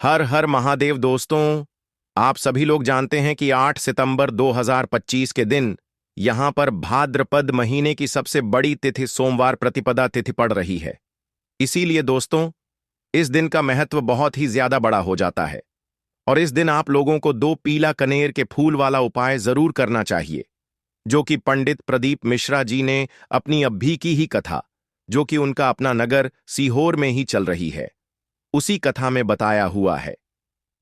हर हर महादेव दोस्तों। आप सभी लोग जानते हैं कि 8 सितंबर 2025 के दिन यहां पर भाद्रपद महीने की सबसे बड़ी तिथि सोमवार प्रतिपदा तिथि पड़ रही है। इसीलिए दोस्तों, इस दिन का महत्व बहुत ही ज्यादा बड़ा हो जाता है और इस दिन आप लोगों को दो पीला कनेर के फूल वाला उपाय जरूर करना चाहिए, जो कि पंडित प्रदीप मिश्रा जी ने अपनी अभी की ही कथा, जो कि उनका अपना नगर सीहोर में ही चल रही है, उसी कथा में बताया हुआ है।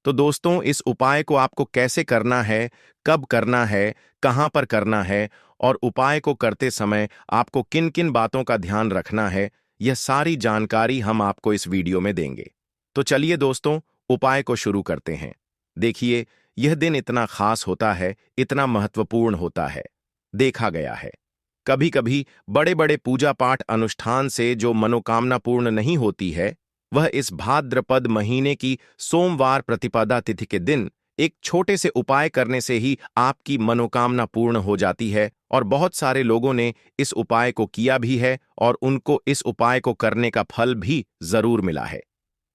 तो दोस्तों, इस उपाय को आपको कैसे करना है, कब करना है, कहां पर करना है और उपाय को करते समय आपको किन किन बातों का ध्यान रखना है, यह सारी जानकारी हम आपको इस वीडियो में देंगे। तो चलिए दोस्तों, उपाय को शुरू करते हैं। देखिए, यह दिन इतना खास होता है, इतना महत्वपूर्ण होता है। देखा गया है, कभी कभी बड़े बड़े पूजा पाठ अनुष्ठान से जो मनोकामना पूर्ण नहीं होती है, वह इस भाद्रपद महीने की सोमवार प्रतिपदा तिथि के दिन एक छोटे से उपाय करने से ही आपकी मनोकामना पूर्ण हो जाती है। और बहुत सारे लोगों ने इस उपाय को किया भी है और उनको इस उपाय को करने का फल भी जरूर मिला है।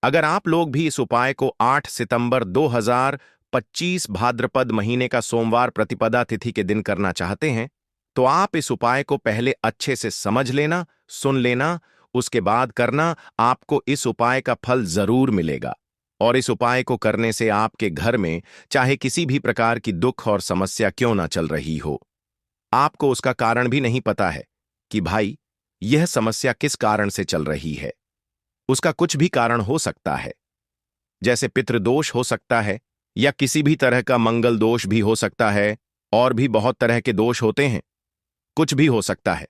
अगर आप लोग भी इस उपाय को 8 सितंबर 2025 भाद्रपद महीने का सोमवार प्रतिपदा तिथि के दिन करना चाहते हैं, तो आप इस उपाय को पहले अच्छे से समझ लेना, सुन लेना, उसके बाद करना। आपको इस उपाय का फल जरूर मिलेगा और इस उपाय को करने से आपके घर में चाहे किसी भी प्रकार की दुख और समस्या क्यों ना चल रही हो, आपको उसका कारण भी नहीं पता है कि भाई यह समस्या किस कारण से चल रही है। उसका कुछ भी कारण हो सकता है, जैसे पितृदोष हो सकता है या किसी भी तरह का मंगल दोष भी हो सकता है, और भी बहुत तरह के दोष होते हैं, कुछ भी हो सकता है।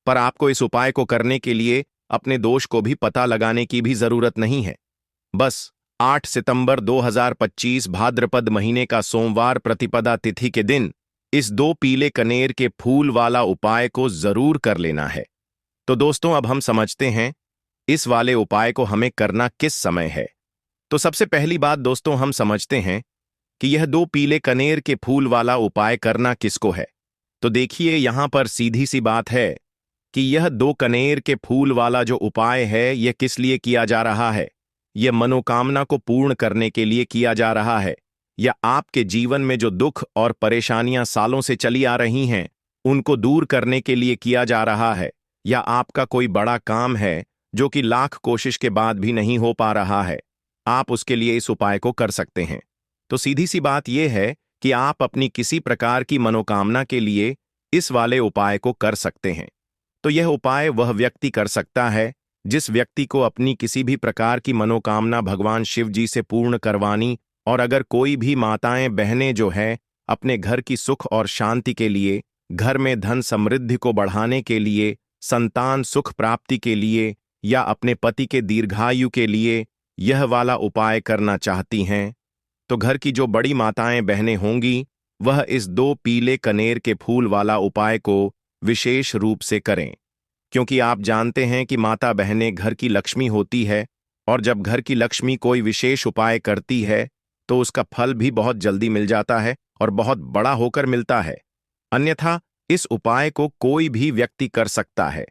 पर आपको इस उपाय को करने के लिए अपने दोष को भी पता लगाने की भी जरूरत नहीं है। बस 8 सितंबर 2025 भाद्रपद महीने का सोमवार प्रतिपदा तिथि के दिन इस दो पीले कनेर के फूल वाला उपाय को जरूर कर लेना है। तो दोस्तों, अब हम समझते हैं इस वाले उपाय को हमें करना किस समय है। तो सबसे पहली बात दोस्तों, हम समझते हैं कि यह दो पीले कनेर के फूल वाला उपाय करना किसको है। तो देखिए, यहां पर सीधी सी बात है कि यह दो कनेर के फूल वाला जो उपाय है, यह किस लिए किया जा रहा है। यह मनोकामना को पूर्ण करने के लिए किया जा रहा है, या आपके जीवन में जो दुख और परेशानियां सालों से चली आ रही हैं, उनको दूर करने के लिए किया जा रहा है, या आपका कोई बड़ा काम है जो कि लाख कोशिश के बाद भी नहीं हो पा रहा है, आप उसके लिए इस उपाय को कर सकते हैं। तो सीधी सी बात यह है कि आप अपनी किसी प्रकार की मनोकामना के लिए इस वाले उपाय को कर सकते हैं। तो यह उपाय वह व्यक्ति कर सकता है जिस व्यक्ति को अपनी किसी भी प्रकार की मनोकामना भगवान शिव जी से पूर्ण करवानी, और अगर कोई भी माताएं बहनें जो हैं अपने घर की सुख और शांति के लिए, घर में धन समृद्धि को बढ़ाने के लिए, संतान सुख प्राप्ति के लिए, या अपने पति के दीर्घायु के लिए यह वाला उपाय करना चाहती हैं, तो घर की जो बड़ी माताएं बहनें होंगी, वह इस दो पीले कनेर के फूल वाला उपाय को विशेष रूप से करें। क्योंकि आप जानते हैं कि माता बहनें घर की लक्ष्मी होती है, और जब घर की लक्ष्मी कोई विशेष उपाय करती है तो उसका फल भी बहुत जल्दी मिल जाता है और बहुत बड़ा होकर मिलता है। अन्यथा इस उपाय को कोई भी व्यक्ति कर सकता है,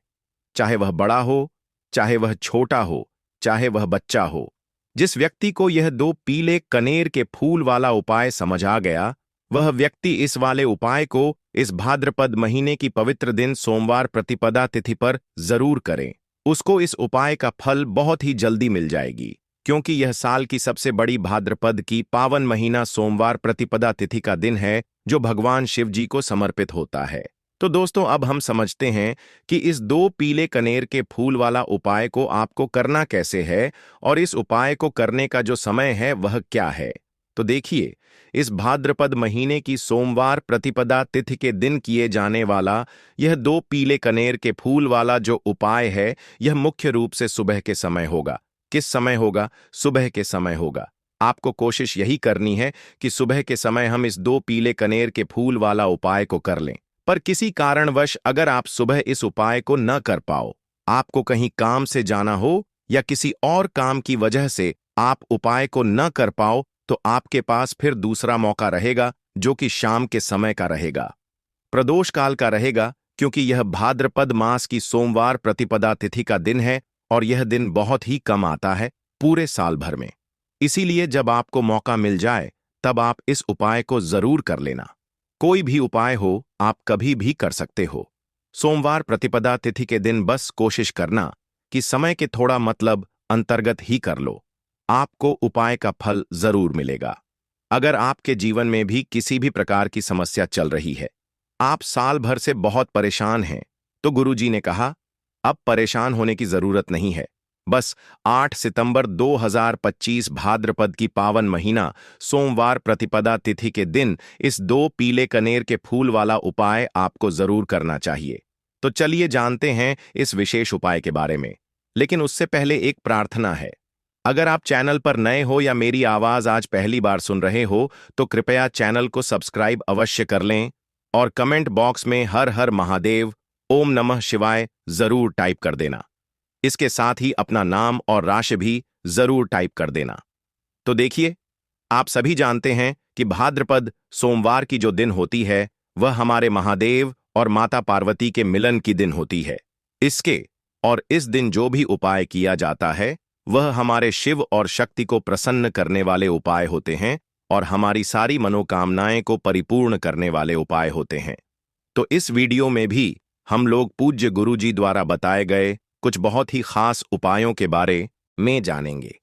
चाहे वह बड़ा हो, चाहे वह छोटा हो, चाहे वह बच्चा हो। जिस व्यक्ति को यह दो पीले कनेर के फूल वाला उपाय समझ आ गया, वह व्यक्ति इस वाले उपाय को इस भाद्रपद महीने की पवित्र दिन सोमवार प्रतिपदा तिथि पर जरूर करें। उसको इस उपाय का फल बहुत ही जल्दी मिल जाएगी, क्योंकि यह साल की सबसे बड़ी भाद्रपद की पावन महीना सोमवार प्रतिपदा तिथि का दिन है, जो भगवान शिव जी को समर्पित होता है। तो दोस्तों, अब हम समझते हैं कि इस दो पीले कनेर के फूल वाला उपाय को आपको करना कैसे है, और इस उपाय को करने का जो समय है वह क्या है। तो देखिए, इस भाद्रपद महीने की सोमवार प्रतिपदा तिथि के दिन किए जाने वाला यह दो पीले कनेर के फूल वाला जो उपाय है, यह मुख्य रूप से सुबह के समय होगा। किस समय होगा? सुबह के समय होगा। आपको कोशिश यही करनी है कि सुबह के समय हम इस दो पीले कनेर के फूल वाला उपाय को कर लें। पर किसी कारणवश अगर आप सुबह इस उपाय को न कर पाओ, आपको कहीं काम से जाना हो या किसी और काम की वजह से आप उपाय को न कर पाओ, तो आपके पास फिर दूसरा मौका रहेगा, जो कि शाम के समय का रहेगा, प्रदोष काल का रहेगा, क्योंकि यह भाद्रपद मास की सोमवार प्रतिपदा तिथि का दिन है और यह दिन बहुत ही कम आता है पूरे साल भर में। इसीलिए जब आपको मौका मिल जाए तब आप इस उपाय को जरूर कर लेना। कोई भी उपाय हो, आप कभी भी कर सकते हो। सोमवार प्रतिपदा तिथि के दिन बस कोशिश करना कि समय के थोड़ा मतलब अंतर्गत ही कर लो। आपको उपाय का फल जरूर मिलेगा। अगर आपके जीवन में भी किसी भी प्रकार की समस्या चल रही है, आप साल भर से बहुत परेशान हैं, तो गुरुजी ने कहा, अब परेशान होने की जरूरत नहीं है। बस 8 सितंबर 2025 भाद्रपद की पावन महीना सोमवार प्रतिपदा तिथि के दिन इस 2 पीले कनेर के फूल वाला उपाय आपको जरूर करना चाहिए। तो चलिए जानते हैं इस विशेष उपाय के बारे में। लेकिन उससे पहले एक प्रार्थना है। अगर आप चैनल पर नए हो या मेरी आवाज आज पहली बार सुन रहे हो, तो कृपया चैनल को सब्सक्राइब अवश्य कर लें और कमेंट बॉक्स में हर हर महादेव, ओम नमः शिवाय जरूर टाइप कर देना। इसके साथ ही अपना नाम और राशि भी जरूर टाइप कर देना। तो देखिए, आप सभी जानते हैं कि भाद्रपद सोमवार की जो दिन होती है, वह हमारे महादेव और माता पार्वती के मिलन की दिन होती है। इस दिन जो भी उपाय किया जाता है, वह हमारे शिव और शक्ति को प्रसन्न करने वाले उपाय होते हैं और हमारी सारी मनोकामनाएं को परिपूर्ण करने वाले उपाय होते हैं। तो इस वीडियो में भी हम लोग पूज्य गुरुजी द्वारा बताए गए कुछ बहुत ही खास उपायों के बारे में जानेंगे।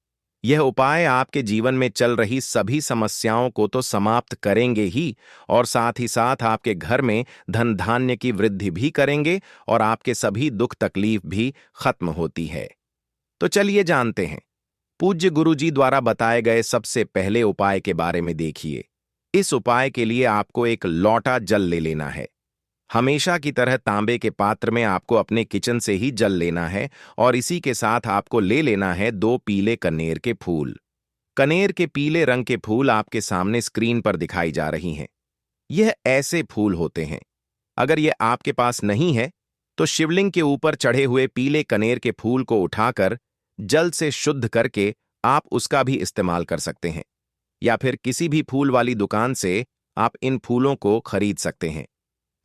यह उपाय आपके जीवन में चल रही सभी समस्याओं को तो समाप्त करेंगे ही, और साथ ही साथ आपके घर में धन धान्य की वृद्धि भी करेंगे और आपके सभी दुख तकलीफ भी खत्म होती है। तो चलिए जानते हैं पूज्य गुरुजी द्वारा बताए गए सबसे पहले उपाय के बारे में। देखिए, इस उपाय के लिए आपको एक लोटा जल ले लेना है। हमेशा की तरह तांबे के पात्र में आपको अपने किचन से ही जल लेना है और इसी के साथ आपको ले लेना है 2 पीले कनेर के फूल। कनेर के पीले रंग के फूल आपके सामने स्क्रीन पर दिखाई जा रही हैं। यह ऐसे फूल होते हैं, अगर यह आपके पास नहीं है तो शिवलिंग के ऊपर चढ़े हुए पीले कनेर के फूल को उठाकर जल से शुद्ध करके आप उसका भी इस्तेमाल कर सकते हैं, या फिर किसी भी फूल वाली दुकान से आप इन फूलों को खरीद सकते हैं।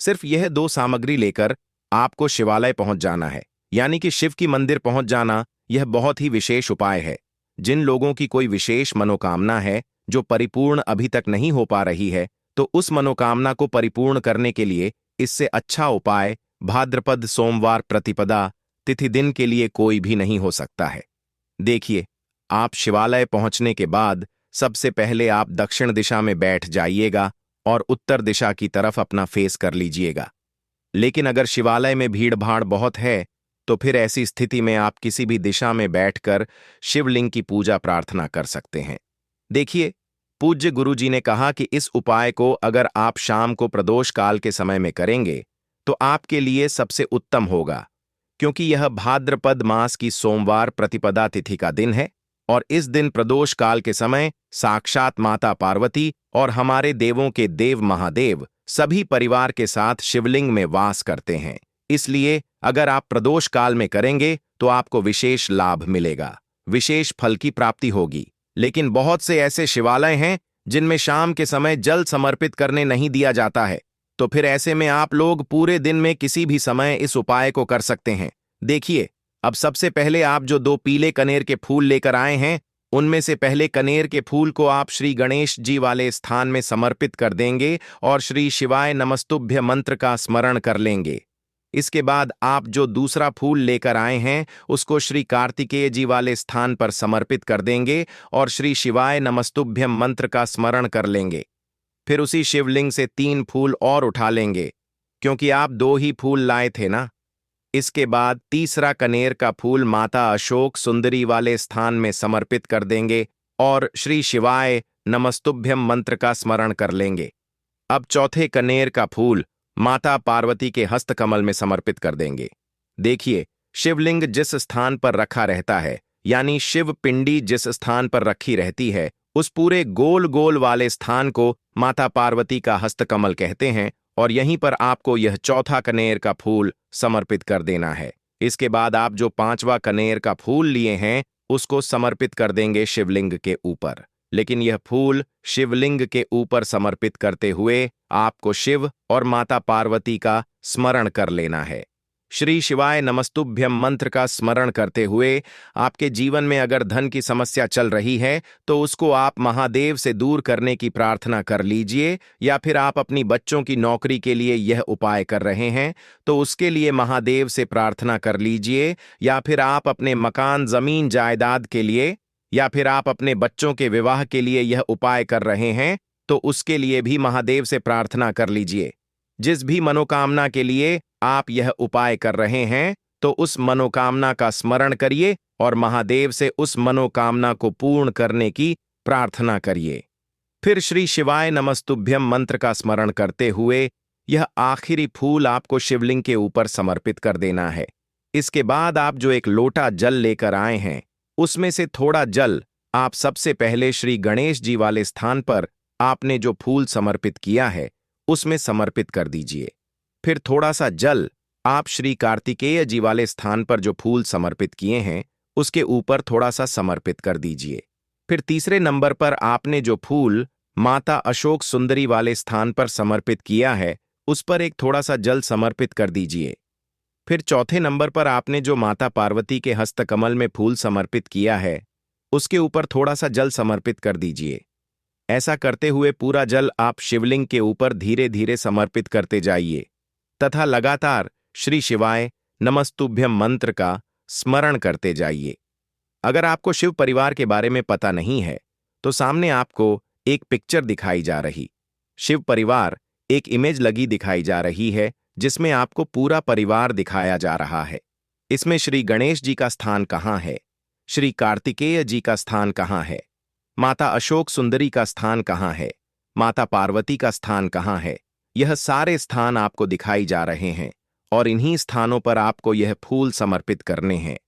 सिर्फ यह 2 सामग्री लेकर आपको शिवालय पहुंच जाना है, यानी कि शिव की मंदिर पहुंच जाना। यह बहुत ही विशेष उपाय है। जिन लोगों की कोई विशेष मनोकामना है जो परिपूर्ण अभी तक नहीं हो पा रही है, तो उस मनोकामना को परिपूर्ण करने के लिए इससे अच्छा उपाय भाद्रपद सोमवार प्रतिपदा तिथि दिन के लिए कोई भी नहीं हो सकता है। देखिए, आप शिवालय पहुंचने के बाद सबसे पहले आप दक्षिण दिशा में बैठ जाइएगा और उत्तर दिशा की तरफ अपना फेस कर लीजिएगा। लेकिन अगर शिवालय में भीड़ भाड़ बहुत है, तो फिर ऐसी स्थिति में आप किसी भी दिशा में बैठकर शिवलिंग की पूजा प्रार्थना कर सकते हैं। देखिए, पूज्य गुरुजी ने कहा कि इस उपाय को अगर आप शाम को प्रदोष काल के समय में करेंगे तो आपके लिए सबसे उत्तम होगा, क्योंकि यह भाद्रपद मास की सोमवार प्रतिपदा तिथि का दिन है और इस दिन प्रदोष काल के समय साक्षात माता पार्वती और हमारे देवों के देव महादेव सभी परिवार के साथ शिवलिंग में वास करते हैं। इसलिए अगर आप प्रदोष काल में करेंगे तो आपको विशेष लाभ मिलेगा, विशेष फल की प्राप्ति होगी। लेकिन बहुत से ऐसे शिवालय हैं जिनमें शाम के समय जल समर्पित करने नहीं दिया जाता है, तो फिर ऐसे में आप लोग पूरे दिन में किसी भी समय इस उपाय को कर सकते हैं। देखिए, अब सबसे पहले आप जो 2 पीले कनेर के फूल लेकर आए हैं, उनमें से पहले कनेर के फूल को आप श्री गणेश जी वाले स्थान में समर्पित कर देंगे और श्री शिवाय नमस्तुभ्य मंत्र का स्मरण कर लेंगे। इसके बाद आप जो दूसरा फूल लेकर आए हैं, उसको श्री कार्तिकेय जी वाले स्थान पर समर्पित कर देंगे और श्री शिवाय नमस्तुभ्यम मंत्र का स्मरण कर लेंगे। फिर उसी शिवलिंग से 3 फूल और उठा लेंगे, क्योंकि आप 2 ही फूल लाए थे ना। इसके बाद तीसरा कनेर का फूल माता अशोक सुंदरी वाले स्थान में समर्पित कर देंगे और श्री शिवाय नमस्तुभ्यम मंत्र का स्मरण कर लेंगे। अब चौथे कनेर का फूल माता पार्वती के हस्तकमल में समर्पित कर देंगे। देखिए, शिवलिंग जिस स्थान पर रखा रहता है, यानी शिव पिंडी जिस स्थान पर रखी रहती है, उस पूरे गोल गोल वाले स्थान को माता पार्वती का हस्तकमल कहते हैं और यहीं पर आपको यह चौथा कनेर का फूल समर्पित कर देना है। इसके बाद आप जो 5वां कनेर का फूल लिए हैं, उसको समर्पित कर देंगे शिवलिंग के ऊपर। लेकिन यह फूल शिवलिंग के ऊपर समर्पित करते हुए आपको शिव और माता पार्वती का स्मरण कर लेना है। श्री शिवाय नमस्तुभ्यम मंत्र का स्मरण करते हुए आपके जीवन में अगर धन की समस्या चल रही है तो उसको आप महादेव से दूर करने की प्रार्थना कर लीजिए, या फिर आप अपनी बच्चों की नौकरी के लिए यह उपाय कर रहे हैं तो उसके लिए महादेव से प्रार्थना कर लीजिए, या फिर आप अपने मकान जमीन जायदाद के लिए, या फिर आप अपने बच्चों के विवाह के लिए यह उपाय कर रहे हैं तो उसके लिए भी महादेव से प्रार्थना कर लीजिए। जिस भी मनोकामना के लिए आप यह उपाय कर रहे हैं तो उस मनोकामना का स्मरण करिए और महादेव से उस मनोकामना को पूर्ण करने की प्रार्थना करिए। फिर श्री शिवाय नमस्तुभ्यम मंत्र का स्मरण करते हुए यह आखिरी फूल आपको शिवलिंग के ऊपर समर्पित कर देना है। इसके बाद आप जो एक लोटा जल लेकर आए हैं उसमें से थोड़ा जल आप सबसे पहले श्री गणेश जी वाले स्थान पर आपने जो फूल समर्पित किया है उसमें समर्पित कर दीजिए। फिर थोड़ा सा जल आप श्री कार्तिकेय जी वाले स्थान पर जो फूल समर्पित किए हैं उसके ऊपर थोड़ा सा समर्पित कर दीजिए। फिर तीसरे नंबर पर आपने जो फूल माता अशोक सुंदरी वाले स्थान पर समर्पित किया है उस पर एक थोड़ा सा जल समर्पित कर दीजिए। फिर चौथे नंबर पर आपने जो माता पार्वती के हस्तकमल में फूल समर्पित किया है उसके ऊपर थोड़ा सा जल समर्पित कर दीजिए। ऐसा करते हुए पूरा जल आप शिवलिंग के ऊपर धीरे धीरे समर्पित करते जाइए तथा लगातार श्री शिवाय नमस्तुभ्यम मंत्र का स्मरण करते जाइए। अगर आपको शिव परिवार के बारे में पता नहीं है तो सामने आपको एक पिक्चर दिखाई जा रही, शिव परिवार एक इमेज लगी दिखाई जा रही है जिसमें आपको पूरा परिवार दिखाया जा रहा है। इसमें श्री गणेश जी का स्थान कहाँ है, श्री कार्तिकेय जी का स्थान कहाँ है, माता अशोक सुंदरी का स्थान कहाँ है, माता पार्वती का स्थान कहाँ है, यह सारे स्थान आपको दिखाई जा रहे हैं और इन्हीं स्थानों पर आपको यह फूल समर्पित करने हैं।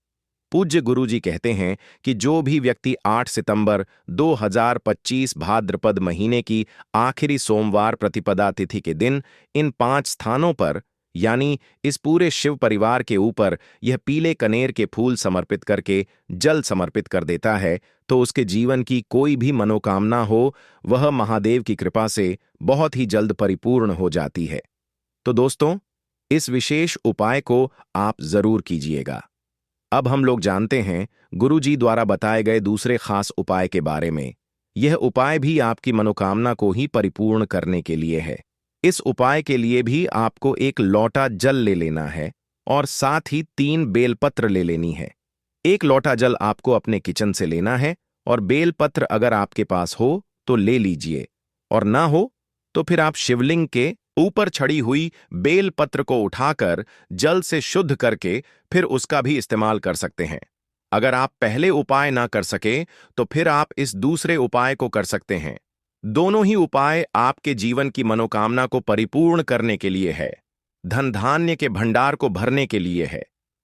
पूज्य गुरुजी कहते हैं कि जो भी व्यक्ति 8 सितंबर 2025 भाद्रपद महीने की आखिरी सोमवार प्रतिपदा तिथि के दिन इन 5 स्थानों पर यानी इस पूरे शिव परिवार के ऊपर यह पीले कनेर के फूल समर्पित करके जल समर्पित कर देता है तो उसके जीवन की कोई भी मनोकामना हो वह महादेव की कृपा से बहुत ही जल्द परिपूर्ण हो जाती है। तो दोस्तों, इस विशेष उपाय को आप जरूर कीजिएगा। अब हम लोग जानते हैं गुरुजी द्वारा बताए गए दूसरे खास उपाय के बारे में। यह उपाय भी आपकी मनोकामना को ही परिपूर्ण करने के लिए है। इस उपाय के लिए भी आपको एक लोटा जल ले लेना है और साथ ही 3 बेलपत्र ले लेनी है। एक लोटा जल आपको अपने किचन से लेना है और बेलपत्र अगर आपके पास हो तो ले लीजिए, और ना हो तो फिर आप शिवलिंग के ऊपर छड़ी हुई बेलपत्र को उठाकर जल से शुद्ध करके फिर उसका भी इस्तेमाल कर सकते हैं। अगर आप पहले उपाय ना कर सके तो फिर आप इस दूसरे उपाय को कर सकते हैं। दोनों ही उपाय आपके जीवन की मनोकामना को परिपूर्ण करने के लिए है, धन धान्य के भंडार को भरने के लिए है।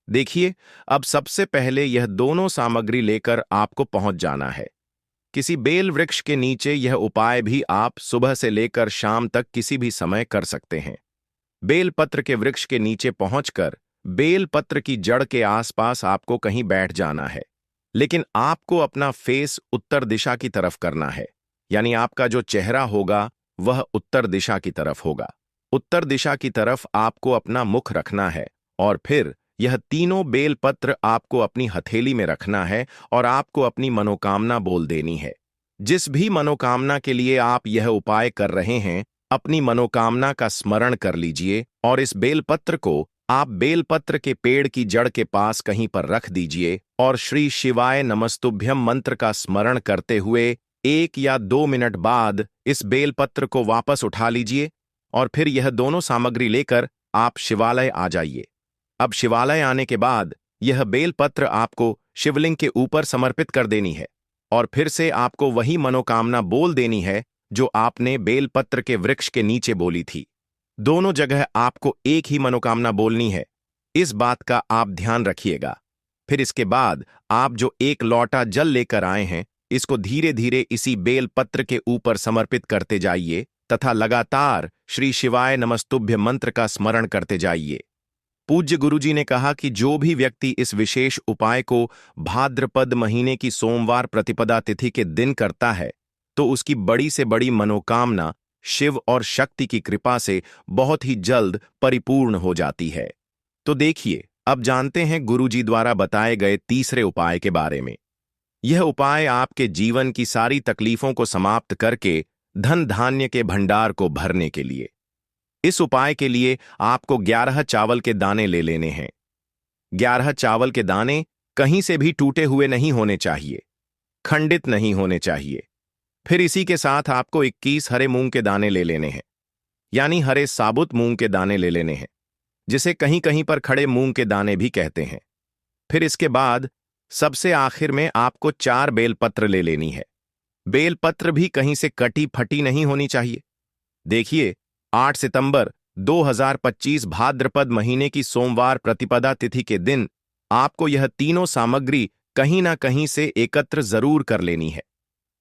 देखिए, अब सबसे पहले यह दोनों सामग्री लेकर आपको पहुंच जाना है। किसी बेल वृक्ष के नीचे यह उपाय भी आप सुबह से लेकर शाम तक किसी भी समय कर सकते हैं। बेलपत्र के वृक्ष के नीचे पहुंचकर बेलपत्र की जड़ के आसपास आपको कहीं बैठ जाना है, लेकिन आपको अपना फेस उत्तर दिशा की तरफ करना है, यानी आपका जो चेहरा होगा वह उत्तर दिशा की तरफ होगा। उत्तर दिशा की तरफ आपको अपना मुख रखना है और फिर यह तीनों बेलपत्र आपको अपनी हथेली में रखना है और आपको अपनी मनोकामना बोल देनी है। जिस भी मनोकामना के लिए आप यह उपाय कर रहे हैं, अपनी मनोकामना का स्मरण कर लीजिए और इस बेलपत्र को आप बेलपत्र के पेड़ की जड़ के पास कहीं पर रख दीजिए और श्री शिवाय नमस्तुभ्यम मंत्र का स्मरण करते हुए 1 या 2 मिनट बाद इस बेलपत्र को वापस उठा लीजिए और फिर यह दोनों सामग्री लेकर आप शिवालय आ जाइए। अब शिवालय आने के बाद यह बेलपत्र आपको शिवलिंग के ऊपर समर्पित कर देनी है और फिर से आपको वही मनोकामना बोल देनी है जो आपने बेलपत्र के वृक्ष के नीचे बोली थी। दोनों जगह आपको एक ही मनोकामना बोलनी है, इस बात का आप ध्यान रखिएगा। फिर इसके बाद आप जो एक लोटा जल लेकर आए हैं इसको धीरे धीरे इसी बेलपत्र के ऊपर समर्पित करते जाइए तथा लगातार श्री शिवाय नमस्तुभ्य मंत्र का स्मरण करते जाइए। पूज्य गुरुजी ने कहा कि जो भी व्यक्ति इस विशेष उपाय को भाद्रपद महीने की सोमवार प्रतिपदा तिथि के दिन करता है तो उसकी बड़ी से बड़ी मनोकामना शिव और शक्ति की कृपा से बहुत ही जल्द परिपूर्ण हो जाती है। तो देखिए, अब जानते हैं गुरुजी द्वारा बताए गए तीसरे उपाय के बारे में। यह उपाय आपके जीवन की सारी तकलीफों को समाप्त करके धन धान्य के भंडार को भरने के लिए। इस उपाय के लिए आपको 11 चावल के दाने ले लेने हैं। 11 चावल के दाने कहीं से भी टूटे हुए नहीं होने चाहिए, खंडित नहीं होने चाहिए। फिर इसी के साथ आपको 21 हरे मूंग के दाने ले लेने हैं, यानी हरे साबुत मूंग के दाने ले लेने हैं, जिसे कहीं कहीं पर खड़े मूंग के दाने भी कहते हैं। फिर इसके बाद सबसे आखिर में आपको 4 बेलपत्र ले लेनी है। बेलपत्र भी कहीं से कटी फटी नहीं होनी चाहिए। देखिए, 8 सितंबर 2025 भाद्रपद महीने की सोमवार प्रतिपदा तिथि के दिन आपको यह तीनों सामग्री कहीं ना कहीं से एकत्र जरूर कर लेनी है।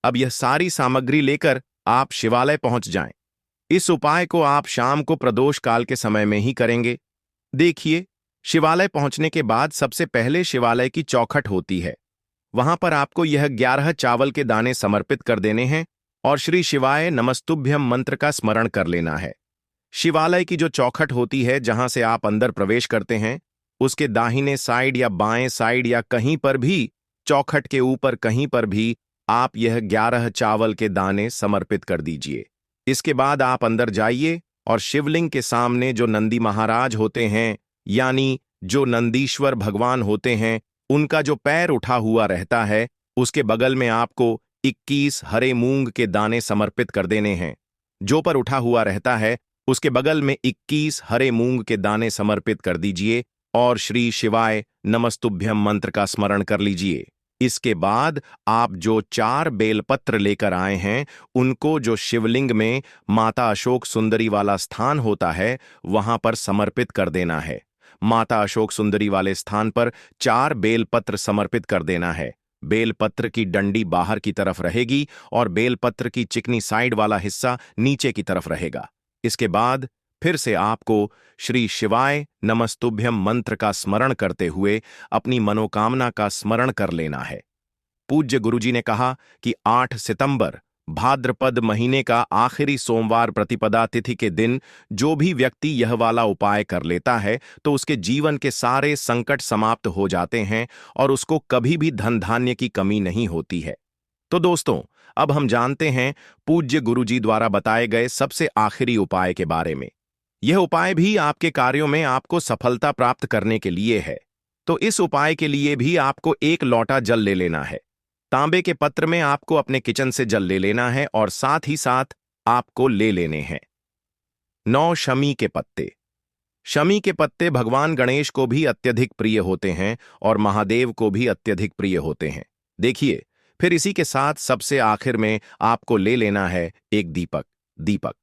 अब यह सारी सामग्री लेकर आप शिवालय पहुंच जाएं। इस उपाय को आप शाम को प्रदोष काल के समय में ही करेंगे। देखिए, शिवालय पहुंचने के बाद सबसे पहले शिवालय की चौखट होती है। वहां पर आपको यह 11 चावल के दाने समर्पित कर देने हैं और श्री शिवाय नमस्तुभ्यम मंत्र का स्मरण कर लेना है। शिवालय की जो चौखट होती है जहां से आप अंदर प्रवेश करते हैं, उसके दाहिने साइड या बाएं साइड या कहीं पर भी, चौखट के ऊपर कहीं पर भी आप यह 11 चावल के दाने समर्पित कर दीजिए। इसके बाद आप अंदर जाइए और शिवलिंग के सामने जो नंदी महाराज होते हैं, यानी जो नंदीश्वर भगवान होते हैं, उनका जो पैर उठा हुआ रहता है, उसके बगल में आपको 21 हरे मूंग के दाने समर्पित कर देने हैं। जो पर उठा हुआ रहता है, उसके बगल में 21 हरे मूंग के दाने समर्पित कर दीजिए और श्री शिवाय नमस्तुभ्यम मंत्र का स्मरण कर लीजिए। इसके बाद आप जो 4 बेलपत्र लेकर आए हैं, उनको जो शिवलिंग में माता अशोक सुंदरी वाला स्थान होता है, वहां पर समर्पित कर देना है। माता अशोक सुंदरी वाले स्थान पर 4 बेलपत्र समर्पित कर देना है। बेलपत्र की डंडी बाहर की तरफ रहेगी और बेलपत्र की चिकनी साइड वाला हिस्सा नीचे की तरफ रहेगा। इसके बाद फिर से आपको श्री शिवाय नमस्तुभ्यम मंत्र का स्मरण करते हुए अपनी मनोकामना का स्मरण कर लेना है। पूज्य गुरुजी ने कहा कि 8 सितंबर भाद्रपद महीने का आखिरी सोमवार प्रतिपदा तिथि के दिन जो भी व्यक्ति यह वाला उपाय कर लेता है, तो उसके जीवन के सारे संकट समाप्त हो जाते हैं और उसको कभी भी धन धान्य की कमी नहीं होती है। तो दोस्तों, अब हम जानते हैं पूज्य गुरुजी द्वारा बताए गए सबसे आखिरी उपाय के बारे में। यह उपाय भी आपके कार्यों में आपको सफलता प्राप्त करने के लिए है। तो इस उपाय के लिए भी आपको 1 लोटा जल ले लेना है। तांबे के पत्र में आपको अपने किचन से जल ले लेना है और साथ ही साथ आपको ले लेने हैं 9 शमी के पत्ते। शमी के पत्ते भगवान गणेश को भी अत्यधिक प्रिय होते हैं और महादेव को भी अत्यधिक प्रिय होते हैं। देखिए, फिर इसी के साथ सबसे आखिर में आपको ले लेना है एक दीपक।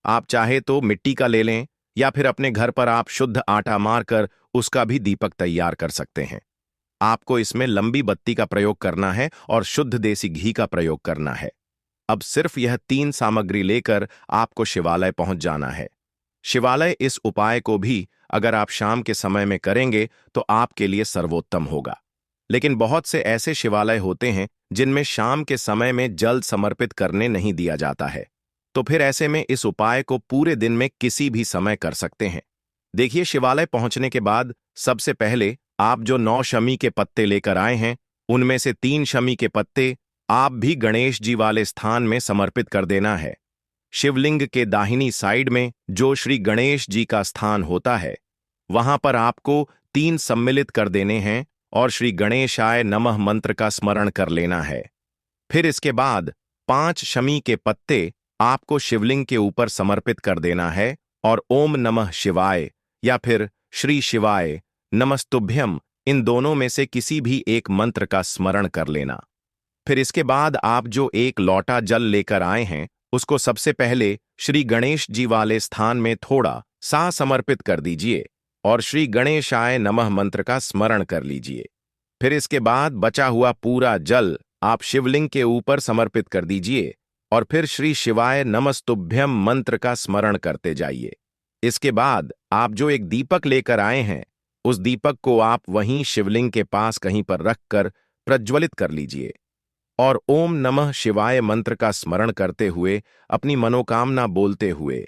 आप चाहे तो मिट्टी का ले लें या फिर अपने घर पर आप शुद्ध आटा मारकर उसका भी दीपक तैयार कर सकते हैं। आपको इसमें लंबी बत्ती का प्रयोग करना है और शुद्ध देसी घी का प्रयोग करना है। अब सिर्फ यह 3 सामग्री लेकर आपको शिवालय पहुंच जाना है। शिवालय इस उपाय को भी अगर आप शाम के समय में करेंगे तो आपके लिए सर्वोत्तम होगा। लेकिन बहुत से ऐसे शिवालय होते हैं जिनमें शाम के समय में जल समर्पित करने नहीं दिया जाता है। तो फिर ऐसे में इस उपाय को पूरे दिन में किसी भी समय कर सकते हैं। देखिए, शिवालय पहुंचने के बाद सबसे पहले आप जो 9 शमी के पत्ते लेकर आए हैं, उनमें से 3 शमी के पत्ते आप भी गणेश जी वाले स्थान में समर्पित कर देना है। शिवलिंग के दाहिनी साइड में जो श्री गणेश जी का स्थान होता है, वहां पर आपको 3 सम्मिलित कर देने हैं और श्री गणेशाय नमः मंत्र का स्मरण कर लेना है। फिर इसके बाद 5 शमी के पत्ते आपको शिवलिंग के ऊपर समर्पित कर देना है और ओम नमः शिवाय या फिर श्री शिवाय नमस्तुभ्यम, इन दोनों में से किसी भी एक मंत्र का स्मरण कर लेना। फिर इसके बाद आप जो 1 लोटा जल लेकर आए हैं, उसको सबसे पहले श्री गणेश जी वाले स्थान में थोड़ा सा समर्पित कर दीजिए और श्री गणेशाय नमः मंत्र का स्मरण कर लीजिए। फिर इसके बाद बचा हुआ पूरा जल आप शिवलिंग के ऊपर समर्पित कर दीजिए और फिर श्री शिवाय नमस्तुभ्यम मंत्र का स्मरण करते जाइए। इसके बाद आप जो एक दीपक लेकर आए हैं, उस दीपक को आप वहीं शिवलिंग के पास कहीं पर रखकर प्रज्वलित कर लीजिए और ओम नमः शिवाय मंत्र का स्मरण करते हुए अपनी मनोकामना बोलते हुए,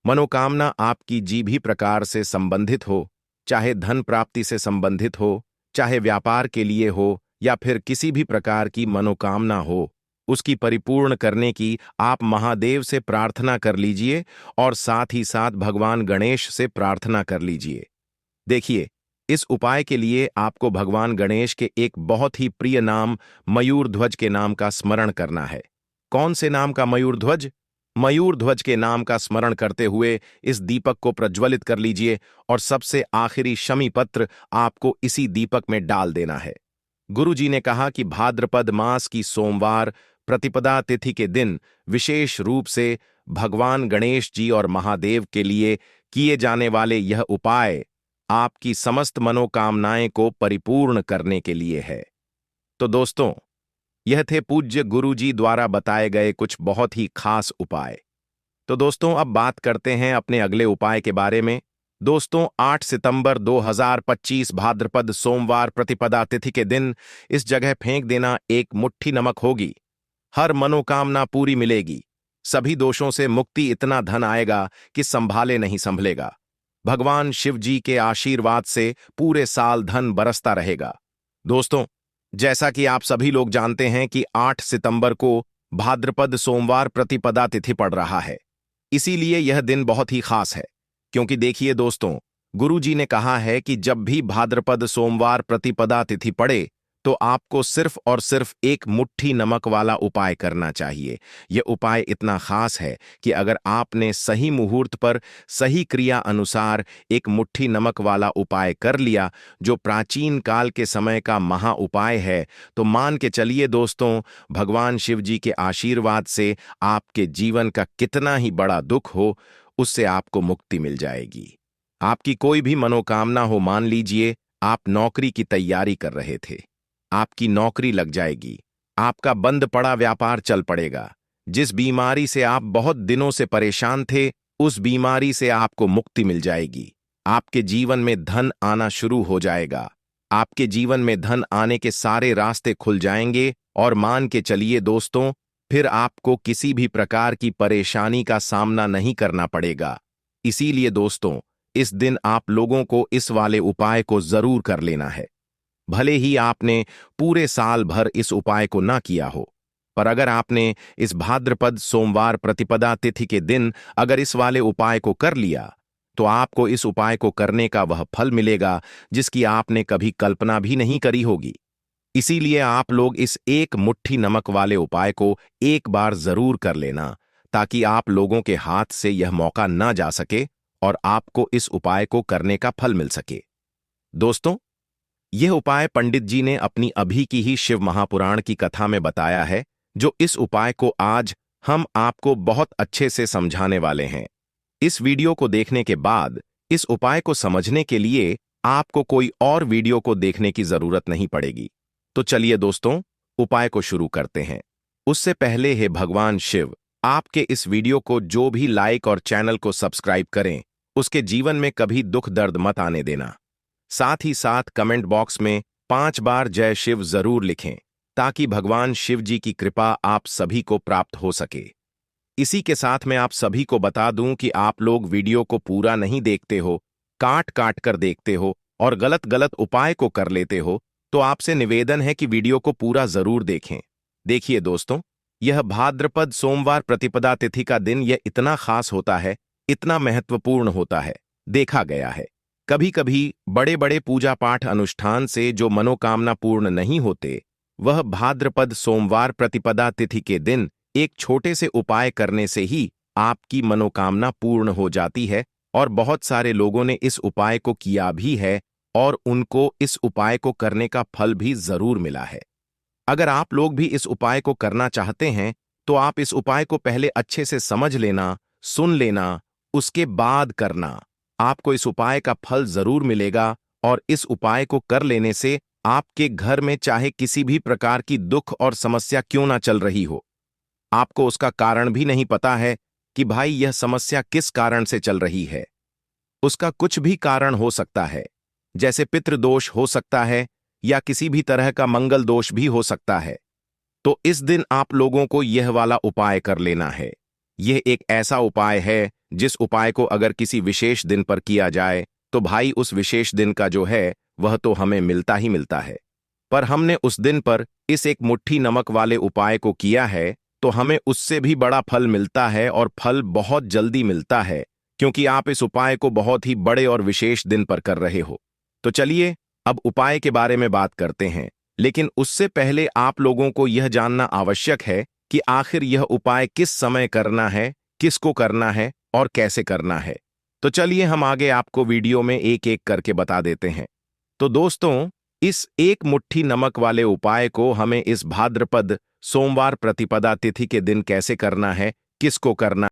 मनोकामना आपकी जी भी प्रकार से संबंधित हो, चाहे धन प्राप्ति से संबंधित हो, चाहे व्यापार के लिए हो या फिर किसी भी प्रकार की मनोकामना हो, उसकी परिपूर्ण करने की आप महादेव से प्रार्थना कर लीजिए और साथ ही साथ भगवान गणेश से प्रार्थना कर लीजिए। देखिए, इस उपाय के लिए आपको भगवान गणेश के एक बहुत ही प्रिय नाम मयूर ध्वज के नाम का स्मरण करना है। कौन से नाम का मयूर ध्वज? मयूर ध्वज के नाम का स्मरण करते हुए इस दीपक को प्रज्वलित कर लीजिए और सबसे आखिरी शमी पत्र आपको इसी दीपक में डाल देना है। गुरुजी ने कहा कि भाद्रपद मास की सोमवार प्रतिपदा तिथि के दिन विशेष रूप से भगवान गणेश जी और महादेव के लिए किए जाने वाले यह उपाय आपकी समस्त मनोकामनाएं को परिपूर्ण करने के लिए है। तो दोस्तों, यह थे पूज्य गुरुजी द्वारा बताए गए कुछ बहुत ही खास उपाय। तो दोस्तों, अब बात करते हैं अपने अगले उपाय के बारे में। दोस्तों, 8 सितंबर 2025 भाद्रपद सोमवार प्रतिपदा तिथि के दिन इस जगह फेंक देना एक मुट्ठी नमक होगी। हर मनोकामना पूरी मिलेगी, सभी दोषों से मुक्ति, इतना धन आएगा कि संभाले नहीं संभलेगा। भगवान शिव जी के आशीर्वाद से पूरे साल धन बरसता रहेगा। दोस्तों, जैसा कि आप सभी लोग जानते हैं कि 8 सितंबर को भाद्रपद सोमवार प्रतिपदा तिथि पड़ रहा है, इसीलिए यह दिन बहुत ही खास है। क्योंकि देखिए दोस्तों, गुरुजी ने कहा है कि जब भी भाद्रपद सोमवार प्रतिपदा तिथि पड़े तो आपको सिर्फ और सिर्फ एक मुट्ठी नमक वाला उपाय करना चाहिए। यह उपाय इतना खास है कि अगर आपने सही मुहूर्त पर सही क्रिया अनुसार एक मुट्ठी नमक वाला उपाय कर लिया, जो प्राचीन काल के समय का महा उपाय है, तो मान के चलिए दोस्तों, भगवान शिव जी के आशीर्वाद से आपके जीवन का कितना ही बड़ा दुख हो, उससे आपको मुक्ति मिल जाएगी। आपकी कोई भी मनोकामना हो, मान लीजिए आप नौकरी की तैयारी कर रहे थे, आपकी नौकरी लग जाएगी, आपका बंद पड़ा व्यापार चल पड़ेगा, जिस बीमारी से आप बहुत दिनों से परेशान थे, उस बीमारी से आपको मुक्ति मिल जाएगी। आपके जीवन में धन आना शुरू हो जाएगा, आपके जीवन में धन आने के सारे रास्ते खुल जाएंगे और मान के चलिए दोस्तों, फिर आपको किसी भी प्रकार की परेशानी का सामना नहीं करना पड़ेगा। इसीलिए दोस्तों, इस दिन आप लोगों को इस वाले उपाय को जरूर कर लेना है। भले ही आपने पूरे साल भर इस उपाय को ना किया हो, पर अगर आपने इस भाद्रपद सोमवार प्रतिपदा तिथि के दिन अगर इस वाले उपाय को कर लिया, तो आपको इस उपाय को करने का वह फल मिलेगा जिसकी आपने कभी कल्पना भी नहीं करी होगी। इसीलिए आप लोग इस एक मुट्ठी नमक वाले उपाय को एक बार जरूर कर लेना, ताकि आप लोगों के हाथ से यह मौका ना जा सके और आपको इस उपाय को करने का फल मिल सके। दोस्तों, यह उपाय पंडित जी ने अपनी अभी की ही शिव महापुराण की कथा में बताया है, जो इस उपाय को आज हम आपको बहुत अच्छे से समझाने वाले हैं। इस वीडियो को देखने के बाद इस उपाय को समझने के लिए आपको कोई और वीडियो को देखने की जरूरत नहीं पड़ेगी। तो चलिए दोस्तों, उपाय को शुरू करते हैं। उससे पहले हे भगवान शिव, आपके इस वीडियो को जो भी लाइक और चैनल को सब्सक्राइब करें, उसके जीवन में कभी दुख दर्द मत आने देना। साथ ही साथ कमेंट बॉक्स में 5 बार जय शिव जरूर लिखें, ताकि भगवान शिव जी की कृपा आप सभी को प्राप्त हो सके। इसी के साथ मैं आप सभी को बता दूं कि आप लोग वीडियो को पूरा नहीं देखते हो, काट काट कर देखते हो और गलत गलत उपाय को कर लेते हो, तो आपसे निवेदन है कि वीडियो को पूरा जरूर देखें। देखिए दोस्तों, यह भाद्रपद सोमवार प्रतिपदा तिथि का दिन यह इतना खास होता है, इतना महत्वपूर्ण होता है। देखा गया है कभी कभी बड़े बड़े पूजा पाठ अनुष्ठान से जो मनोकामना पूर्ण नहीं होते, वह भाद्रपद सोमवार प्रतिपदा तिथि के दिन एक छोटे से उपाय करने से ही आपकी मनोकामना पूर्ण हो जाती है। और बहुत सारे लोगों ने इस उपाय को किया भी है और उनको इस उपाय को करने का फल भी जरूर मिला है। अगर आप लोग भी इस उपाय को करना चाहते हैं, तो आप इस उपाय को पहले अच्छे से समझ लेना, सुन लेना, उसके बाद करना। आपको इस उपाय का फल जरूर मिलेगा और इस उपाय को कर लेने से आपके घर में चाहे किसी भी प्रकार की दुख और समस्या क्यों ना चल रही हो, आपको उसका कारण भी नहीं पता है कि भाई यह समस्या किस कारण से चल रही है। उसका कुछ भी कारण हो सकता है, जैसे पितृदोष हो सकता है या किसी भी तरह का मंगल दोष भी हो सकता है। तो इस दिन आप लोगों को यह वाला उपाय कर लेना है। यह एक ऐसा उपाय है जिस उपाय को अगर किसी विशेष दिन पर किया जाए तो भाई उस विशेष दिन का जो है वह तो हमें मिलता ही मिलता है। पर हमने उस दिन पर इस एक मुट्ठी नमक वाले उपाय को किया है तो हमें उससे भी बड़ा फल मिलता है, और फल बहुत जल्दी मिलता है, क्योंकि आप इस उपाय को बहुत ही बड़े और विशेष दिन पर कर रहे हो। तो चलिए अब उपाय के बारे में बात करते हैं, लेकिन उससे पहले आप लोगों को यह जानना आवश्यक है कि आखिर यह उपाय किस समय करना है, किसको करना है और कैसे करना है। तो चलिए हम आगे आपको वीडियो में एक एक करके बता देते हैं। तो दोस्तों, इस एक मुट्ठी नमक वाले उपाय को हमें इस भाद्रपद सोमवार प्रतिपदा तिथि के दिन कैसे करना है, किसको करना